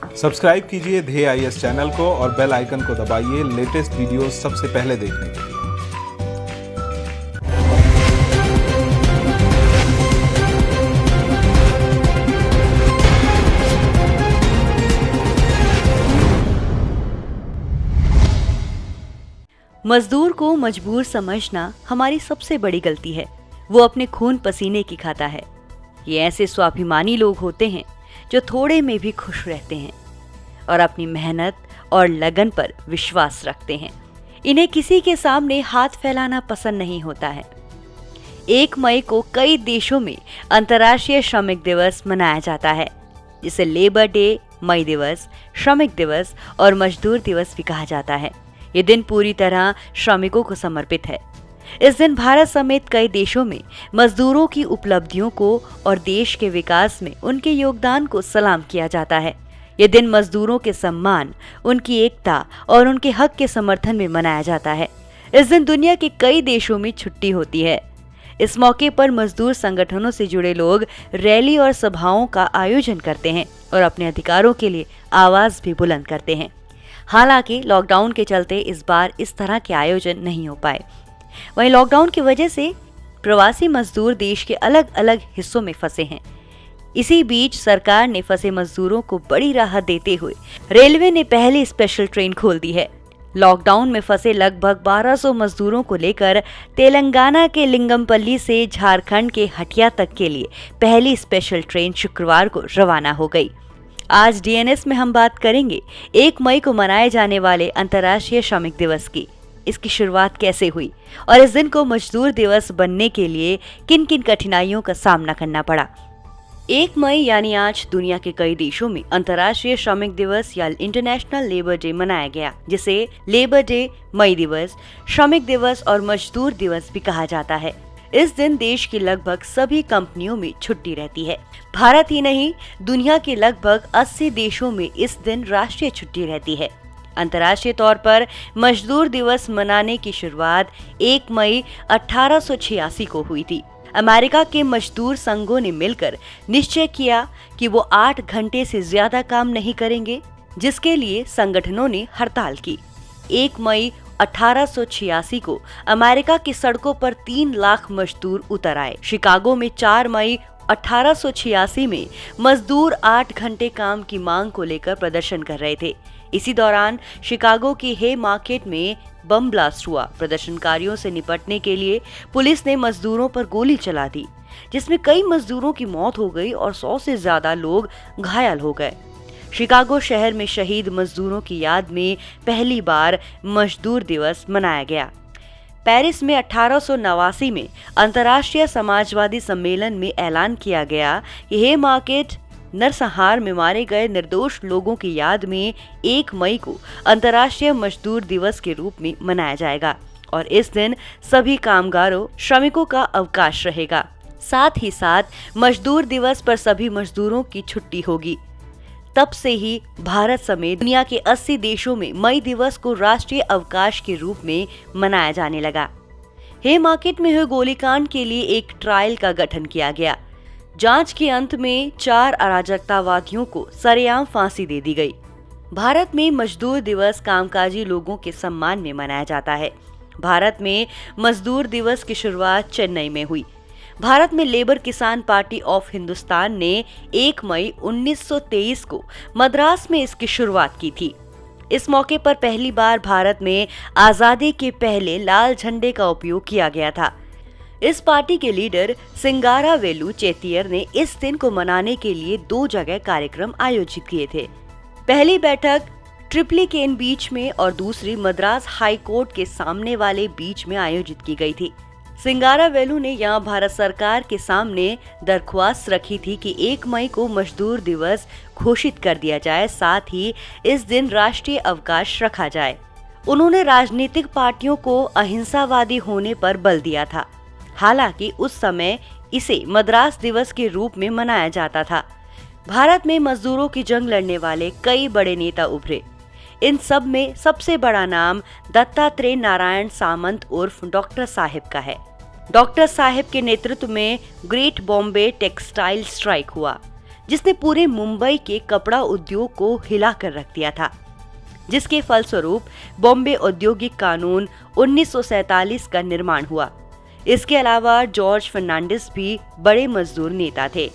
Subscribe कीजिए ध्येय IAS channel को और बेल आइकन को दबाइए लेटेस्ट वीडियो सबसे पहले देखने के लिए। मजदूर को मजबूर समझना हमारी सबसे बड़ी गलती है। वो अपने खून पसीने की खाता है। ये ऐसे स्वाभिमानी लोग होते हैं जो थोड़े में भी खुश रहते हैं और अपनी मेहनत और लगन पर विश्वास रखते हैं। इन्हें किसी के सामने हाथ फैलाना पसंद नहीं होता है। 1 मई को कई देशों में अंतर्राष्ट्रीय श्रमिक दिवस मनाया जाता है, जिसे लेबर डे, मई दिवस, श्रमिक दिवस और मजदूर दिवस भी कहा जाता है। ये दिन पूरी तरह श्रमिकों को समर्पित है। इस दिन भारत समेत कई देशों में मजदूरों की उपलब्धियों को और देश के विकास में उनके योगदान को सलाम किया जाता है। ये दिन मजदूरों के सम्मान, उनकी एकता और उनके हक के समर्थन में मनाया जाता है। इस दिन दुनिया के कई देशों में छुट्टी होती है। इस मौके पर मजदूर संगठनों से जुड़े लोग रैली और सभाओं का आयोजन करते हैं और अपने अधिकारों के लिए आवाज भी बुलंद करते हैं। हालांकि लॉकडाउन के चलते इस बार इस तरह के आयोजन नहीं हो पाए। वहीं लॉकडाउन की वजह से प्रवासी मजदूर देश के अलग अलग हिस्सों में फंसे हैं। इसी बीच सरकार ने फंसे मजदूरों को बड़ी राहत देते हुए रेलवे ने पहली स्पेशल ट्रेन खोल दी है। लॉकडाउन में फंसे लगभग 1200 मजदूरों को लेकर तेलंगाना के लिंगमपल्ली से झारखंड के हटिया तक के लिए पहली स्पेशल ट्रेन शुक्रवार को रवाना हो गई। आज डीएनएस में हम बात करेंगे 1 मई को मनाए जाने वाले अंतर्राष्ट्रीय श्रमिक दिवस की। इसकी शुरुआत कैसे हुई और इस दिन को मजदूर दिवस बनने के लिए किन किन कठिनाइयों का सामना करना पड़ा। 1 मई यानी आज दुनिया के कई देशों में अंतर्राष्ट्रीय श्रमिक दिवस या इंटरनेशनल लेबर डे मनाया गया, जिसे लेबर डे, मई दिवस, श्रमिक दिवस और मजदूर दिवस भी कहा जाता है। इस दिन देश की लगभग सभी कंपनियों में छुट्टी रहती है। भारत ही नहीं, दुनिया के लगभग 80 देशों में इस दिन राष्ट्रीय छुट्टी रहती है। अंतर्राष्ट्रीय तौर पर मजदूर दिवस मनाने की शुरुआत 1 मई 1886 को हुई थी। अमेरिका के मजदूर संघों ने मिलकर निश्चय किया कि वो 8 घंटे से ज्यादा काम नहीं करेंगे, जिसके लिए संगठनों ने हड़ताल की। 1 मई 1886 को अमेरिका की सड़कों पर 3 लाख मजदूर उतर आए। शिकागो में 4 मई 1886 में मजदूर 8 घंटे काम की मांग को लेकर प्रदर्शन कर रहे थे। इसी दौरान शिकागो की हे मार्केट में बम ब्लास्ट हुआ। प्रदर्शनकारियों से निपटने के लिए पुलिस ने मजदूरों पर गोली चला दी, जिसमें कई मजदूरों की मौत हो गई और 100 से ज्यादा लोग घायल हो गए। शिकागो शहर में शहीद मजदूरों की याद में पहली बार मजदूर दिवस मनाया गया। पेरिस में 1889 में अंतर्राष्ट्रीय समाजवादी सम्मेलन में ऐलान किया गया कि हे मार्केट नरसंहार में मारे गए निर्दोष लोगों की याद में 1 मई को अंतर्राष्ट्रीय मजदूर दिवस के रूप में मनाया जाएगा और इस दिन सभी कामगारों, श्रमिकों का अवकाश रहेगा। साथ ही साथ मजदूर दिवस पर सभी मजदूरों की छुट्टी होगी। तब से ही भारत समेत दुनिया के 80 देशों में मई दिवस को राष्ट्रीय अवकाश के रूप में मनाया जाने लगा। हे मार्केट में हुए गोलीकांड के लिए एक ट्रायल का गठन किया गया। जांच के अंत में 4 अराजकतावादियों को सरेआम फांसी दे दी गई। भारत में मजदूर दिवस कामकाजी लोगों के सम्मान में मनाया जाता है। भारत में मजदूर दिवस की शुरुआत चेन्नई में हुई। भारत में लेबर किसान पार्टी ऑफ हिंदुस्तान ने 1 मई 1923 को मद्रास में इसकी शुरुआत की थी। इस मौके पर पहली बार भारत में आजादी के पहले लाल झंडे का उपयोग किया गया था। इस पार्टी के लीडर सिंगारावेलु चेतियर ने इस दिन को मनाने के लिए 2 जगह कार्यक्रम आयोजित किए थे। पहली बैठक ट्रिप्लिकेन बीच में और दूसरी मद्रास हाई कोर्ट के सामने वाले बीच में आयोजित की गई थी। सिंगारावेलु ने यहां भारत सरकार के सामने दरख्वास्त रखी थी कि 1 मई को मजदूर दिवस घोषित कर दिया जाए, साथ ही इस दिन राष्ट्रीय अवकाश रखा जाए। उन्होंने राजनीतिक पार्टियों को अहिंसावादी होने पर बल दिया था। हालांकि उस समय इसे मद्रास दिवस के रूप में मनाया जाता था। भारत में मजदूरों की जंग लड़ने वाले कई बड़े नेता उभरे। इन सब में सबसे बड़ा नाम दत्तात्रेय नारायण सामंत उर्फ डॉक्टर साहिब का है। डॉक्टर साहिब के नेतृत्व में ग्रेट बॉम्बे टेक्सटाइल स्ट्राइक हुआ, जिसने पूरे मुंबई के कपड़ा उद्योग को हिला कर रख दिया था, जिसके फलस्वरूप बॉम्बे औद्योगिक कानून 1947 का निर्माण हुआ। इसके अलावा जॉर्ज फर्नांडिस भी बड़े मजदूर नेता थे।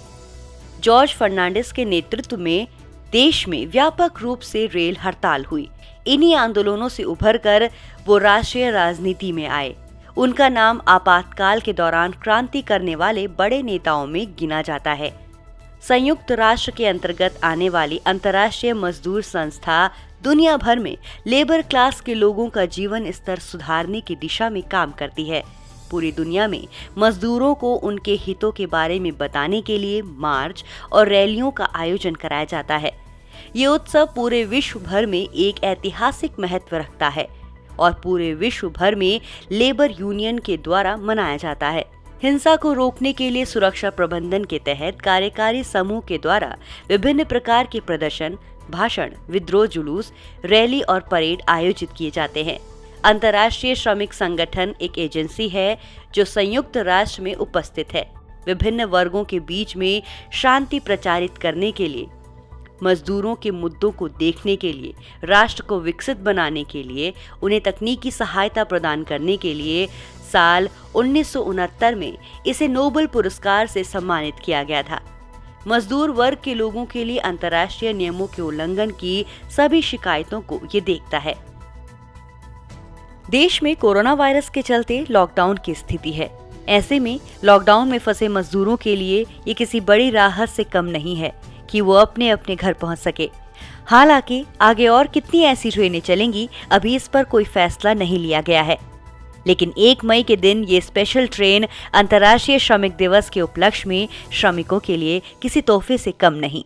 जॉर्ज फर्नांडिस के नेतृत्व में देश में व्यापक रूप से रेल हड़ताल हुई। इन्हीं आंदोलनों से उभरकर वो राष्ट्रीय राजनीति में आए। उनका नाम आपातकाल के दौरान क्रांति करने वाले बड़े नेताओं में गिना जाता है। संयुक्त राष्ट्र के अंतर्गत आने वाली अंतर्राष्ट्रीय मजदूर संस्था दुनिया भर में लेबर क्लास के लोगों का जीवन स्तर सुधारने की दिशा में काम करती है। पूरी दुनिया में मजदूरों को उनके हितों के बारे में बताने के लिए मार्च और रैलियों का आयोजन कराया जाता है। ये उत्सव पूरे विश्व भर में एक ऐतिहासिक महत्व रखता है और पूरे विश्व भर में लेबर यूनियन के द्वारा मनाया जाता है। हिंसा को रोकने के लिए सुरक्षा प्रबंधन के तहत कार्यकारी समूह के द्वारा विभिन्न प्रकार के प्रदर्शन, भाषण, विद्रोह जुलूस, रैली और परेड आयोजित किए जाते हैं। अंतर्राष्ट्रीय श्रमिक संगठन एक एजेंसी है जो संयुक्त राष्ट्र में उपस्थित है। विभिन्न वर्गों के बीच में शांति प्रचारित करने के लिए, मजदूरों के मुद्दों को देखने के लिए, राष्ट्र को विकसित बनाने के लिए, उन्हें तकनीकी सहायता प्रदान करने के लिए साल 1969 में इसे नोबेल पुरस्कार से सम्मानित किया गया था। मजदूर वर्ग के लोगों के लिए अंतर्राष्ट्रीय नियमों के उल्लंघन की सभी शिकायतों को ये देखता है। देश में कोरोना वायरस के चलते लॉकडाउन की स्थिति है। ऐसे में लॉकडाउन में फंसे मजदूरों के लिए ये किसी बड़ी राहत से कम नहीं है कि वो अपने अपने घर पहुंच सके। हालांकि आगे और कितनी ऐसी ट्रेनें चलेंगी, अभी इस पर कोई फैसला नहीं लिया गया है। लेकिन 1 मई के दिन ये स्पेशल ट्रेन अंतर्राष्ट्रीय श्रमिक दिवस के उपलक्ष्य में श्रमिकों के लिए किसी तोहफे से कम नहीं।